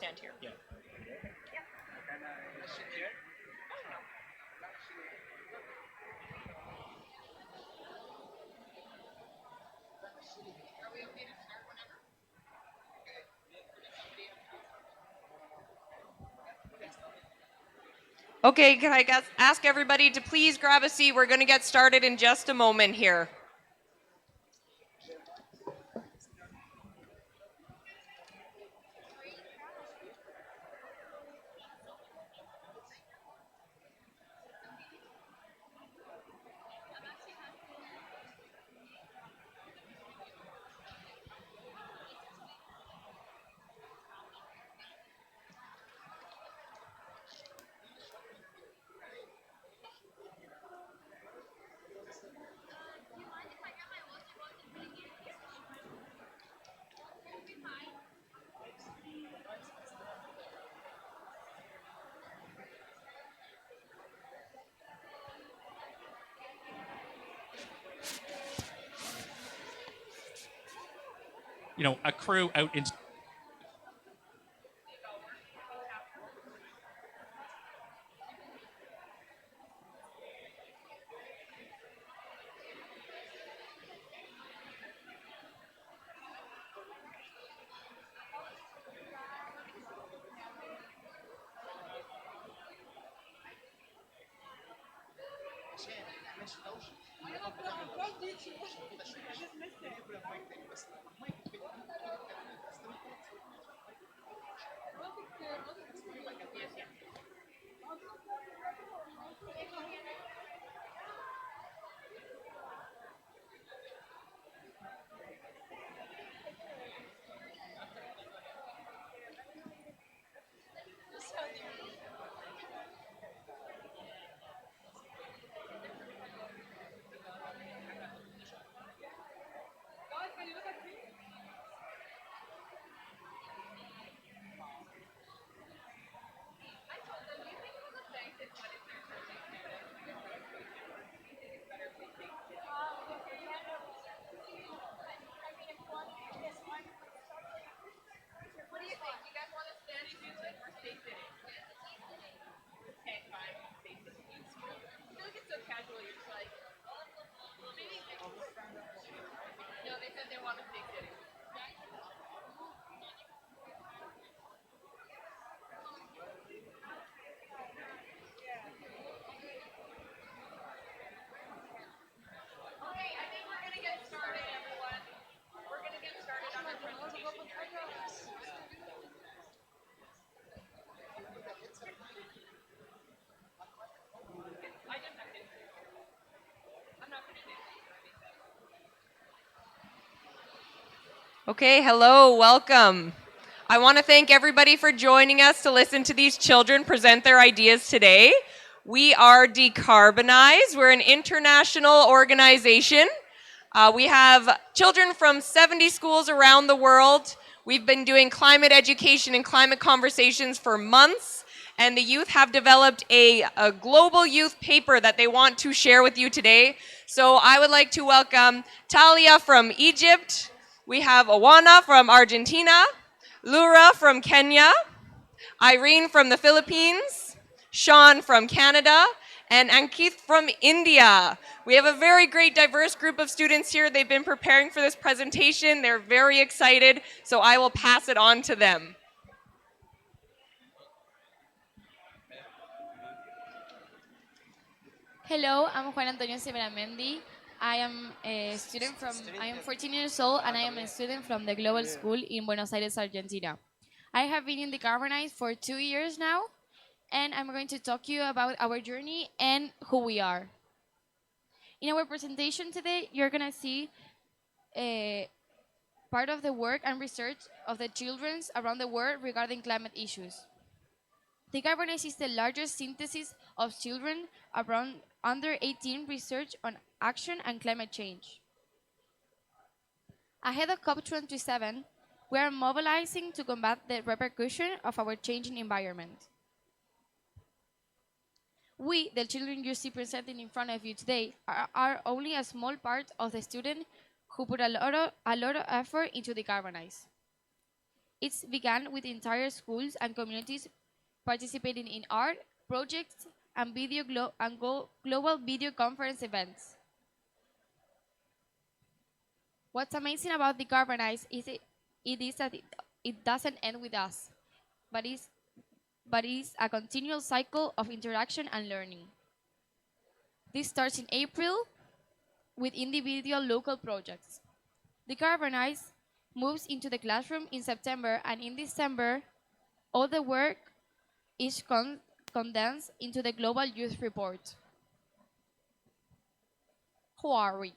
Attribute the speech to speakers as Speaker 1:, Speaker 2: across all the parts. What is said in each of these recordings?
Speaker 1: stand here.
Speaker 2: Yeah.
Speaker 1: Okay, can I ask everybody to please grab a seat? We're going to get started in just a moment here.
Speaker 2: You know, a crew out in.
Speaker 1: Okay, hello, welcome. I want to thank everybody for joining us to listen to these children present their ideas today. We are Decarbonize. We're an international organization. We have children from 70 schools around the world. We've been doing climate education and climate conversations for months, and the youth have developed a global youth paper that they want to share with you today. So I would like to welcome Talia from Egypt. We have Juana from Argentina, Lura from Kenya, Irene from the Philippines, Sean from Canada, and Ankith from India. We have a very great diverse group of students here. They've been preparing for this presentation. They're very excited, so I will pass it on to them.
Speaker 3: Hello, I'm Juana Beramendi. I am 14 years old and I am a student from the Global School in Buenos Aires, Argentina. I have been in the Decarbonize for 2 years now, and I'm going to talk to you about our journey and who we are. In our presentation today, you're going to see part of the work and research of the children around the world regarding climate issues. The Decarbonize is the largest synthesis of children around under 18 research on action and climate change. Ahead of COP27, we are mobilizing to combat the repercussion of our changing environment. We, the children you see presenting in front of you today, are only a small part of the students who put a lot of effort into Decarbonize. It's began with entire schools and communities participating in art, projects, and global video conference events. What's amazing about Decarbonize it is that it doesn't end with us, but is a continual cycle of interaction and learning. This starts in April with individual local projects. Decarbonize moves into the classroom in September, and in December, all the work is condensed into the Global Youth Report. Who are we?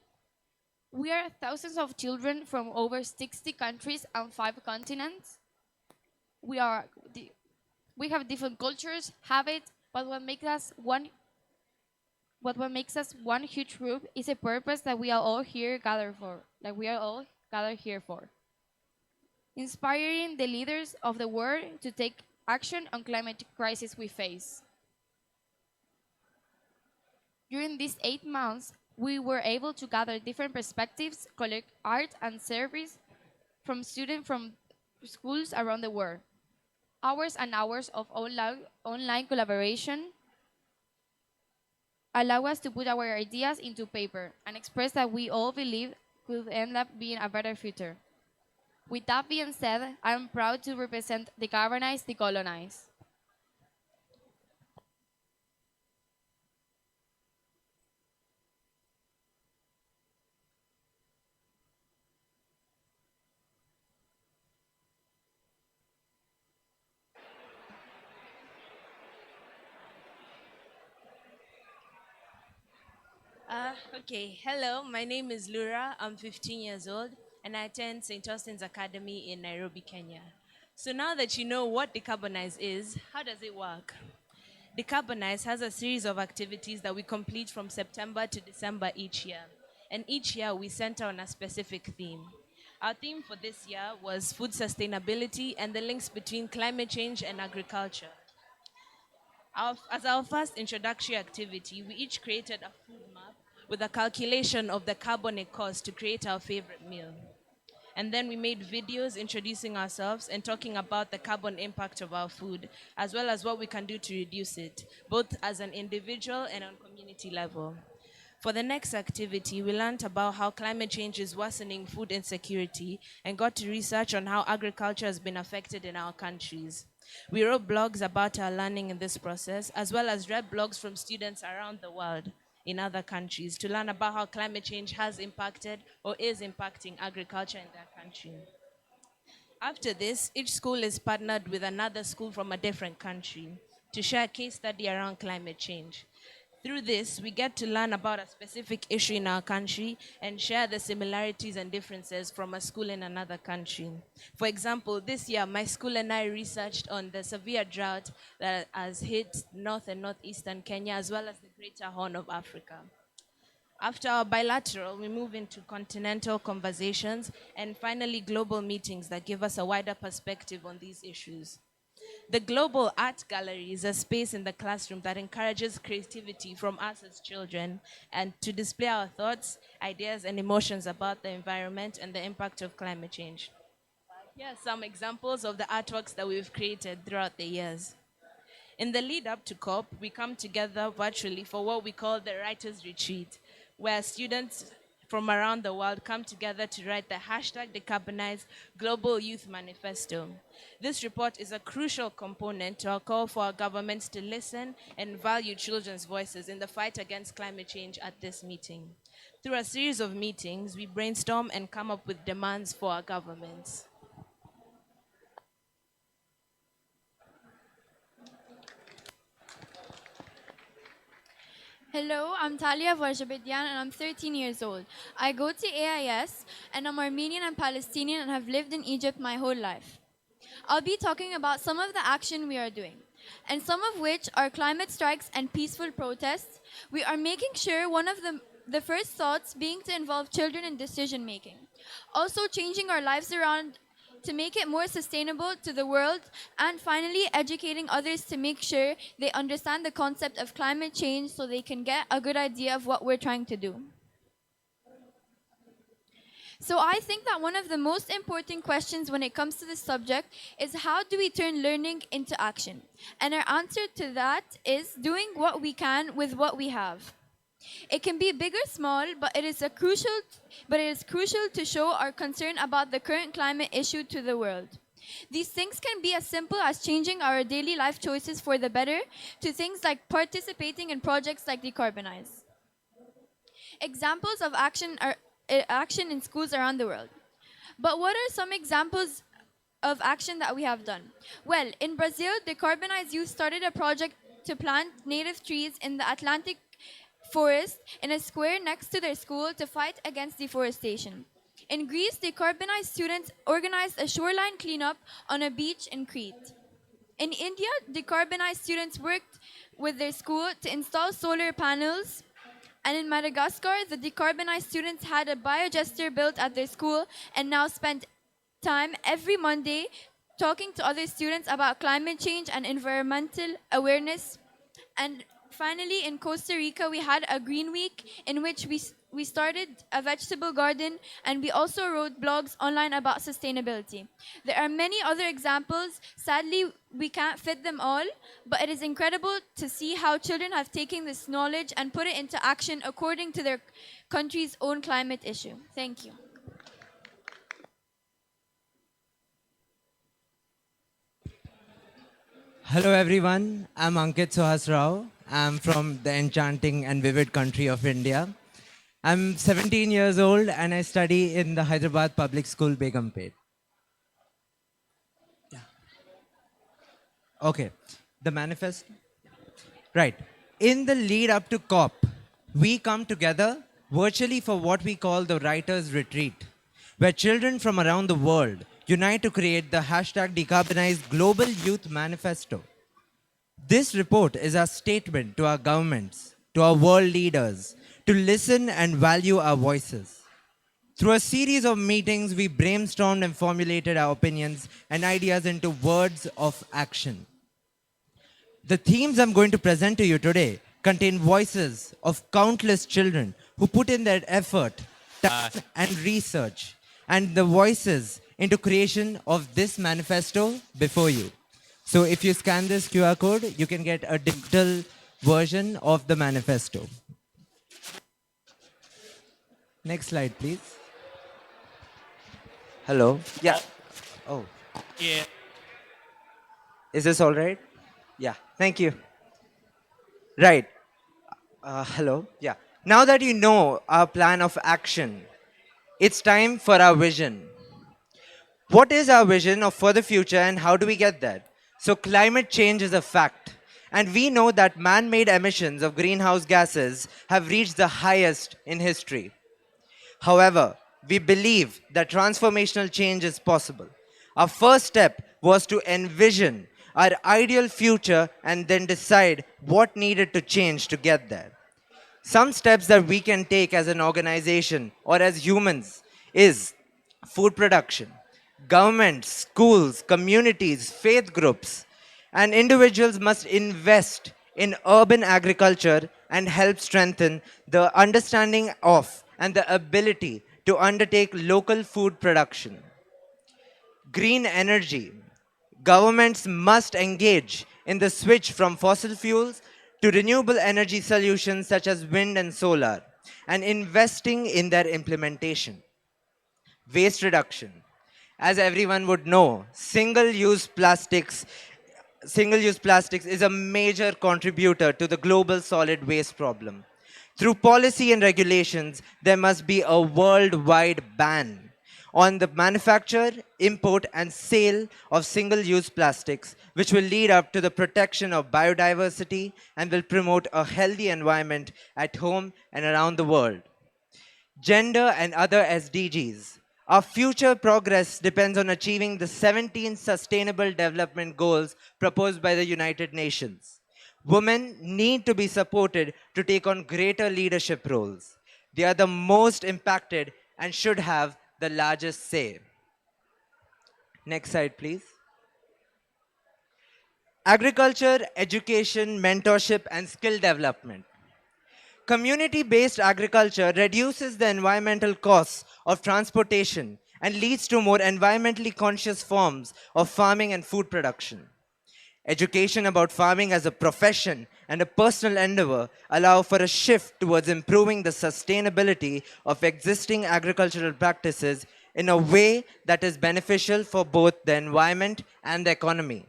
Speaker 3: We are thousands of children from over 60 countries and 5 continents. We are we have different cultures, habits, but what makes us one huge group is a purpose that we are all here gathered for. That we are all gathered here for. Inspiring the leaders of the world to take action on climate crisis we face. During these 8 months, we were able to gather different perspectives, collect art and service from students from schools around the world. Hours and hours of online collaboration allow us to put our ideas into paper and express that we all believe could end up being a better future. With that being said, I am proud to represent Decarbonize, Decolonize.
Speaker 4: Okay, hello, my name is Lura. I'm 15 years old and I attend St. Austin's Academy in Nairobi, Kenya. So now that you know what Decarbonize is, how does it work? Decarbonize has a series of activities that we complete from September to December each year. And each year we center on a specific theme. Our theme for this year was food sustainability and the links between climate change and agriculture. As our first introductory activity, we each created a food map with a calculation of the carbon it costs to create our favorite meal. And then we made videos introducing ourselves and talking about the carbon impact of our food, as well as what we can do to reduce it, both as an individual and on community level. For the next activity, we learned about how climate change is worsening food insecurity and got to research on how agriculture has been affected in our countries. We wrote blogs about our learning in this process, as well as read blogs from students around the world in other countries to learn about how climate change has impacted or is impacting agriculture in their country. After this, each school is partnered with another school from a different country to share a case study around climate change. Through this, we get to learn about a specific issue in our country and share the similarities and differences from a school in another country. For example, this year, my school and I researched on the severe drought that has hit north and northeastern Kenya, as well as the greater Horn of Africa. After our bilateral, we move into continental conversations and finally global meetings that give us a wider perspective on these issues. The Global Art Gallery is a space in the classroom that encourages creativity from us as children and to display our thoughts, ideas, and emotions about the environment and the impact of climate change. Here are some examples of the artworks that we've created throughout the years. In the lead up to COP, we come together virtually for what we call the Writers' Retreat, where students from around the world come together to write the hashtag Decarbonize Global Youth Manifesto. This report is a crucial component to our call for our governments to listen and value children's voices in the fight against climate change at this meeting. Through a series of meetings, we brainstorm and come up with demands for our governments.
Speaker 5: Hello, I'm Talia Varjabedian and I'm 13 years old. I go to AIS and I'm Armenian and Palestinian and have lived in Egypt my whole life. I'll be talking about some of the action we are doing, and some of which are climate strikes and peaceful protests. We are making sure one of the first thoughts being to involve children in decision making. Also changing our lives around to make it more sustainable to the world, and finally educating others to make sure they understand the concept of climate change so they can get a good idea of what we're trying to do. So I think that one of the most important questions when it comes to this subject is how do we turn learning into action? And our answer to that is doing what we can with what we have. It can be big or small, but it is crucial to show our concern about the current climate issue to the world. These things can be as simple as changing our daily life choices for the better to things like participating in projects like Decarbonize. Examples of action in schools around the world. But what are some examples of action that we have done? Well, in Brazil, Decarbonize Youth started a project to plant native trees in the Atlantic forest in a square next to their school to fight against deforestation. In Greece, Decarbonized students organized a shoreline cleanup on a beach in Crete. In India, Decarbonized students worked with their school to install solar panels. And in Madagascar, the decarbonized students had a biogester built at their school and now spend time every Monday talking to other students about climate change and environmental awareness. And finally, in Costa Rica, we had a green week in which we started a vegetable garden and we also wrote blogs online about sustainability. There are many other examples. Sadly, we can't fit them all, but it is incredible to see how children have taken this knowledge and put it into action according to their country's own climate issue. Thank you.
Speaker 6: Hello everyone, I'm Ankith Suhas Rao. I'm from the enchanting and vivid country of India. I'm 17 years old and I study in the Hyderabad Public School, Begumpet. Yeah. Okay, the manifest. Right. In the lead up to COP, we come together virtually for what we call the Writers' Retreat, where children from around the world unite to create the hashtag Decarbonized Global Youth Manifesto. This report is our statement to our governments, to our world leaders, to listen and value our voices. Through a series of meetings, we brainstormed and formulated our opinions and ideas into words of action. The themes I'm going to present to you today contain voices of countless children who put in their effort, time, and research, and the voices into creation of this manifesto before you. So if you scan this QR code, you can get a digital version of the manifesto. Next slide, please. Hello. Yeah. Oh,
Speaker 2: Yeah.
Speaker 6: is this all right? Yeah. Thank you. Right. Hello. Yeah. Now that you know our plan of action, it's time for our vision. What is our vision for the future and how do we get there? So climate change is a fact. And we know that man-made emissions of greenhouse gases have reached the highest in history. However, we believe that transformational change is possible. Our first step was to envision our ideal future and then decide what needed to change to get there. Some steps that we can take as an organization or as humans is food production. Governments, schools, communities, faith groups, and individuals must invest in urban agriculture and help strengthen the understanding of and the ability to undertake local food production. Green energy. Governments must engage in the switch from fossil fuels to renewable energy solutions such as wind and solar and investing in their implementation. Waste reduction. As everyone would know, single-use plastics is a major contributor to the global solid waste problem. Through policy and regulations, there must be a worldwide ban on the manufacture, import, and sale of single-use plastics, which will lead up to the protection of biodiversity and will promote a healthy environment at home and around the world. Gender and other SDGs. Our future progress depends on achieving the 17 Sustainable Development Goals proposed by the United Nations. Women need to be supported to take on greater leadership roles. They are the most impacted and should have the largest say. Next slide, please. Agriculture, education, mentorship, and skill development. Community based agriculture reduces the environmental costs of transportation and leads to more environmentally conscious forms of farming and food production. Education about farming as a profession and a personal endeavor allow for a shift towards improving the sustainability of existing agricultural practices in a way that is beneficial for both the environment and the economy.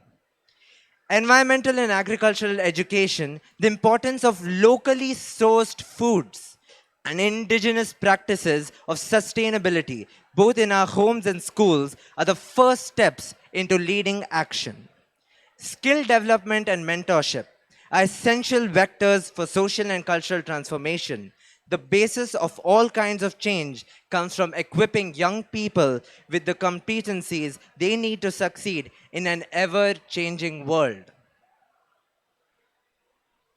Speaker 6: Environmental and agricultural education, the importance of locally sourced foods, and indigenous practices of sustainability, both in our homes and schools, are the first steps into leading action. Skill development and mentorship are essential vectors for social and cultural transformation. The basis of all kinds of change comes from equipping young people with the competencies they need to succeed in an ever changing world.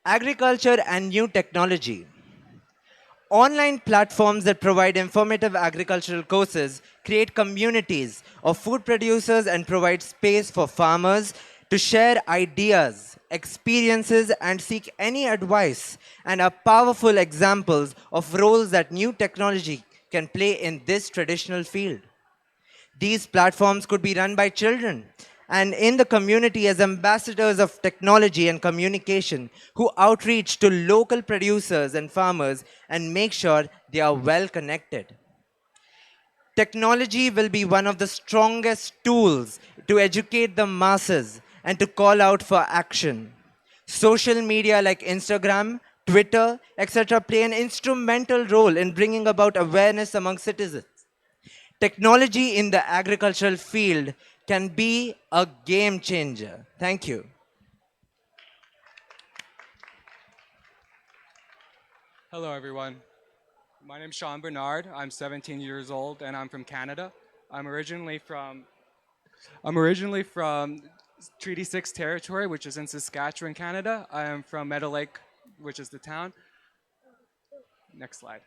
Speaker 6: Agriculture and new technology. Online platforms that provide informative agricultural courses create communities of food producers and provide space for farmers to share ideas, experiences, and seek any advice, and are powerful examples of roles that new technology can play in this traditional field. These platforms could be run by children and in the community as ambassadors of technology and communication who outreach to local producers and farmers and make sure they are well connected. Technology will be one of the strongest tools to educate the masses and to call out for action. Social media like Instagram, Twitter, etc., play an instrumental role in bringing about awareness among citizens. Technology in the agricultural field can be a game changer. Thank you.
Speaker 7: Hello, everyone. My name's Sean Bernard. I'm 17 years old, and I'm from Canada. I'm originally from Treaty 6 territory, which is in Saskatchewan, Canada. I am from Meadow Lake, which is the town. Next slide.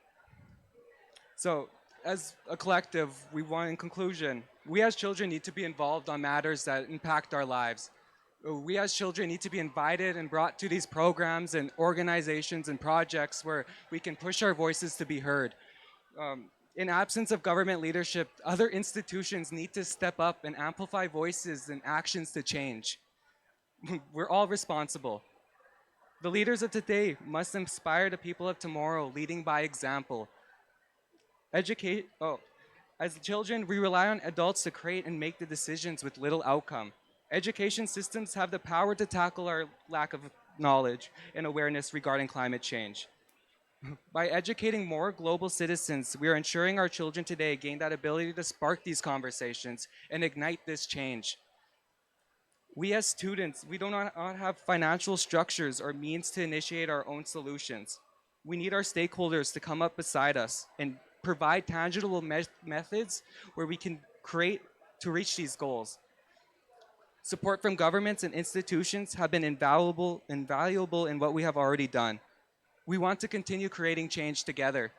Speaker 7: So, as a collective, we want, in conclusion, we as children need to be involved on matters that impact our lives. We as children need to be invited and brought to these programs and organizations and projects where we can push our voices to be heard. In absence of government leadership, other institutions need to step up and amplify voices and actions to change. We're all responsible. The leaders of today must inspire the people of tomorrow, leading by example. As children, we rely on adults to create and make the decisions with little outcome. Education systems have the power to tackle our lack of knowledge and awareness regarding climate change. By educating more global citizens, we are ensuring our children today gain that ability to spark these conversations and ignite this change. We as students, we do not have financial structures or means to initiate our own solutions. We need our stakeholders to come up beside us and provide tangible methods where we can create to reach these goals. Support from governments and institutions have been invaluable in what we have already done. We want to continue creating change together.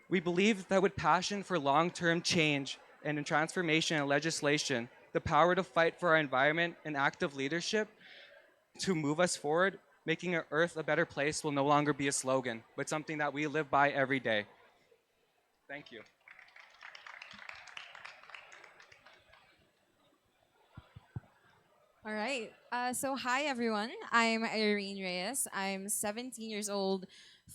Speaker 7: We believe that with passion for long-term change and in transformation and legislation, the power to fight for our environment and active leadership to move us forward, making our Earth a better place will no longer be a slogan, but something that we live by every day. Thank you.
Speaker 8: All right. So, hi, everyone. I'm Irene Reyes. I'm 17 years old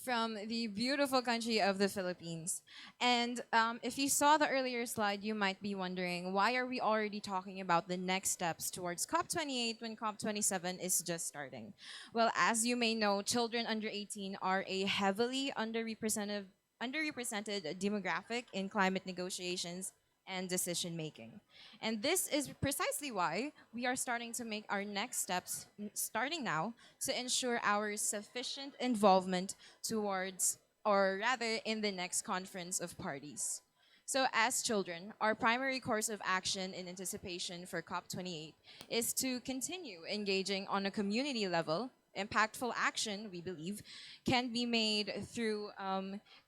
Speaker 8: from the beautiful country of the Philippines. And if you saw the earlier slide, you might be wondering, why are we already talking about the next steps towards COP28 when COP27 is just starting? Well, as you may know, children under 18 are a heavily underrepresented demographic in climate negotiations and decision making. And this is precisely why we are starting to make our next steps starting now to ensure our sufficient involvement towards, or rather in the next conference of parties. So as children, our primary course of action in anticipation for COP28 is to continue engaging on a community level. Impactful action, we believe, can be made through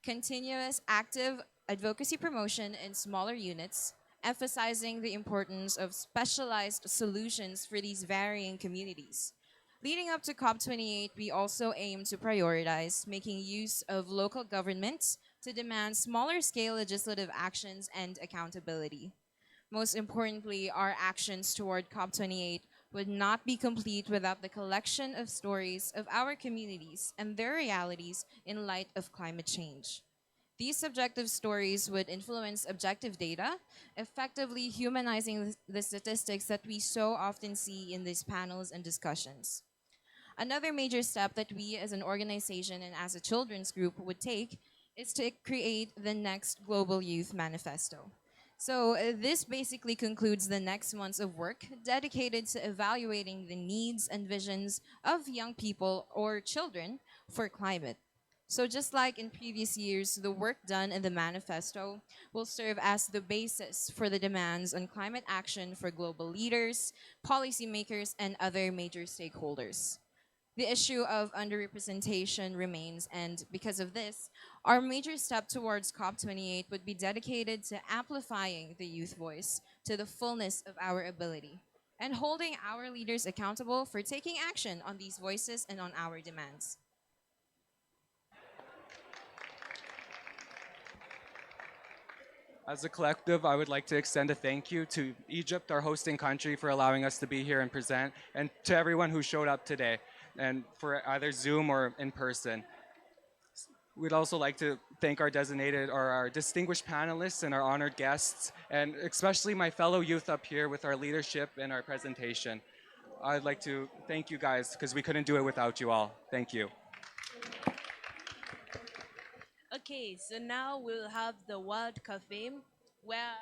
Speaker 8: continuous active advocacy promotion in smaller units, emphasizing the importance of specialized solutions for these varying communities. Leading up to COP28, we also aim to prioritize making use of local governments to demand smaller scale legislative actions and accountability. Most importantly, our actions toward COP28 would not be complete without the collection of stories of our communities and their realities in light of climate change. These subjective stories would influence objective data, effectively humanizing the statistics that we so often see in these panels and discussions. Another major step that we as an organization and as a children's group would take is to create the next Global Youth Manifesto. So, this basically concludes the next months of work dedicated to evaluating the needs and visions of young people or children for climate. So, just like in previous years, the work done in the manifesto will serve as the basis for the demands on climate action for global leaders, policymakers, and other major stakeholders. The issue of underrepresentation remains, and because of this, our major step towards COP28 would be dedicated to amplifying the youth voice to the fullness of our ability and holding our leaders accountable for taking action on these voices and on our demands.
Speaker 7: As a collective, I would like to extend a thank you to Egypt, our hosting country, for allowing us to be here and present, and to everyone who showed up today, and for either Zoom or in person. We'd also like to thank our designated or our distinguished panelists and our honored guests, and especially my fellow youth up here with our leadership and our presentation. I'd like to thank you guys because we couldn't do it without you all. Thank you.
Speaker 4: Okay, so now we'll have the World Cafe where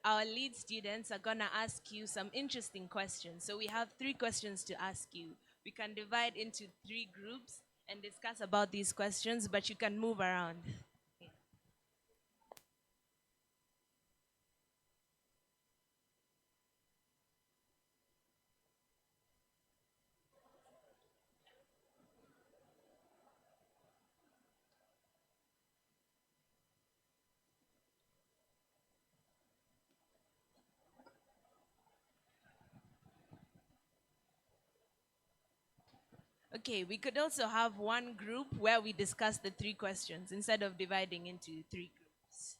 Speaker 4: our lead students are gonna ask you some interesting questions. So we have 3 questions to ask you. We can divide into 3 groups and discuss about these questions, but you can move around. Okay, we could also have one group where we discuss the 3 questions instead of dividing into 3 groups.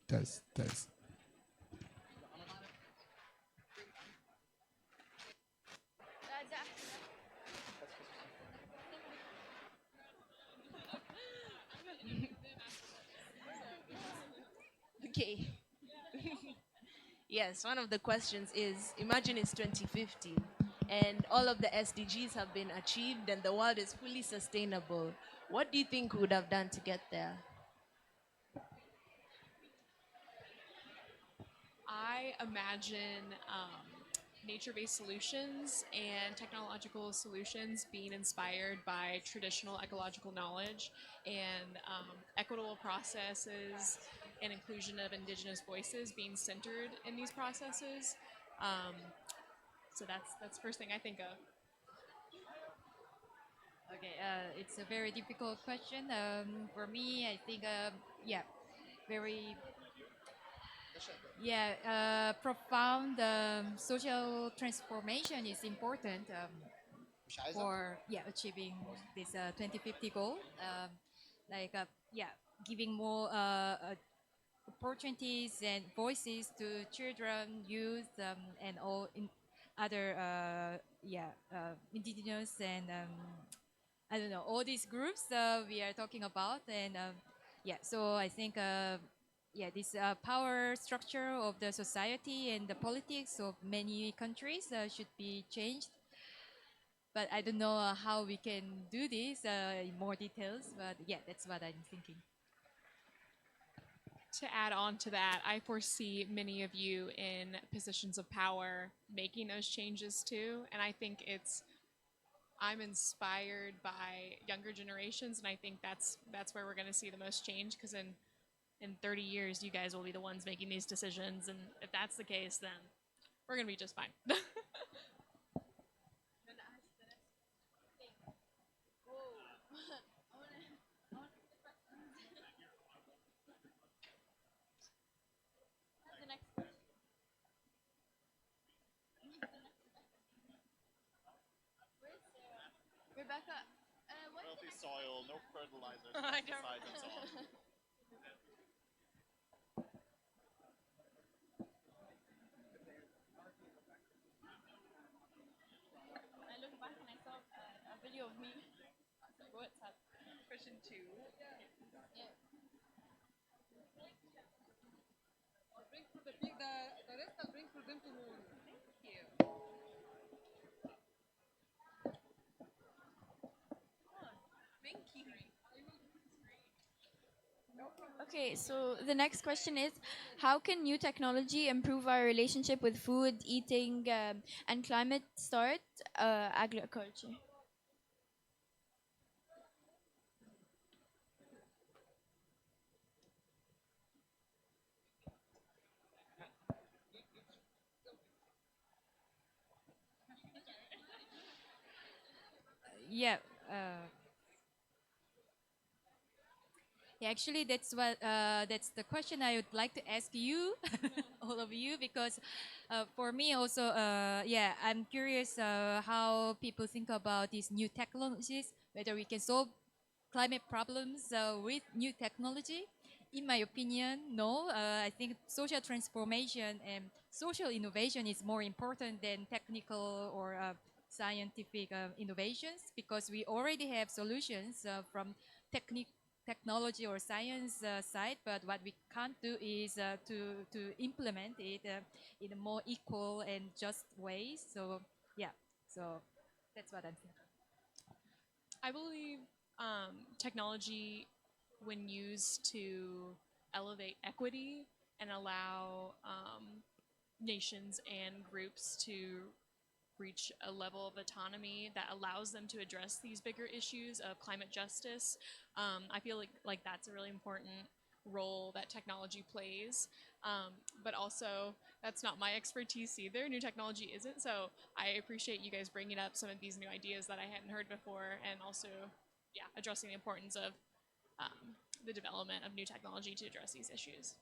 Speaker 9: Test, test.
Speaker 4: Okay. Yes, one of the questions is imagine it's 2050 and all of the SDGs have been achieved and the world is fully sustainable. What do you think we would have done to get there?
Speaker 10: I imagine nature-based solutions and technological solutions being inspired by traditional ecological knowledge and equitable processes and inclusion of indigenous voices being centered in these processes. Um, so that's the first thing I think of.
Speaker 11: Okay, it's a very difficult question. For me, I think, yeah, very, yeah, profound social transformation is important for achieving this 2050 goal. Like, yeah, giving more opportunities and voices to children, youth, and all in other, indigenous and I don't know, all these groups we are talking about, and yeah, so I think yeah, this power structure of the society and the politics of many countries should be changed. But I don't know how we can do this in more details. But yeah, that's what I'm thinking.
Speaker 10: To add on to that, I foresee many of you in positions of power making those changes too. And I think I'm inspired by younger generations, and I think that's where we're going to see the most change. Because in 30 years, you guys will be the ones making these decisions, and if that's the case, then we're going to be just fine.
Speaker 5: Rebecca,
Speaker 12: Healthy soil, no fertilizers,
Speaker 1: I don't-
Speaker 12: pesticides, and so on.
Speaker 5: I look back and I saw a video of me. What's up?
Speaker 1: Question 2.
Speaker 5: Yeah.
Speaker 13: The rest I'll bring for them tomorrow.
Speaker 1: Thank you. Thank you.
Speaker 5: Okay, so the next question is, how can new technology improve our relationship with food, eating, and climate start agriculture?
Speaker 11: Yeah. Yeah, actually, that's the question I would like to ask you, all of you, because for me also, yeah, I'm curious how people think about these new technologies, whether we can solve climate problems with new technology. In my opinion, no. I think social transformation and social innovation is more important than technical or scientific innovations, because we already have solutions from technique technology or science side, but what we can't do is to implement it in a more equal and just way. So yeah, so that's what I'm thinking.
Speaker 10: I believe technology, when used to elevate equity and allow nations and groups to reach a level of autonomy that allows them to address these bigger issues of climate justice. I feel like that's a really important role that technology plays. But also, that's not my expertise either. New technology isn't. So I appreciate you guys bringing up some of these new ideas that I hadn't heard before, and also, yeah, addressing the importance of the development of new technology to address these issues.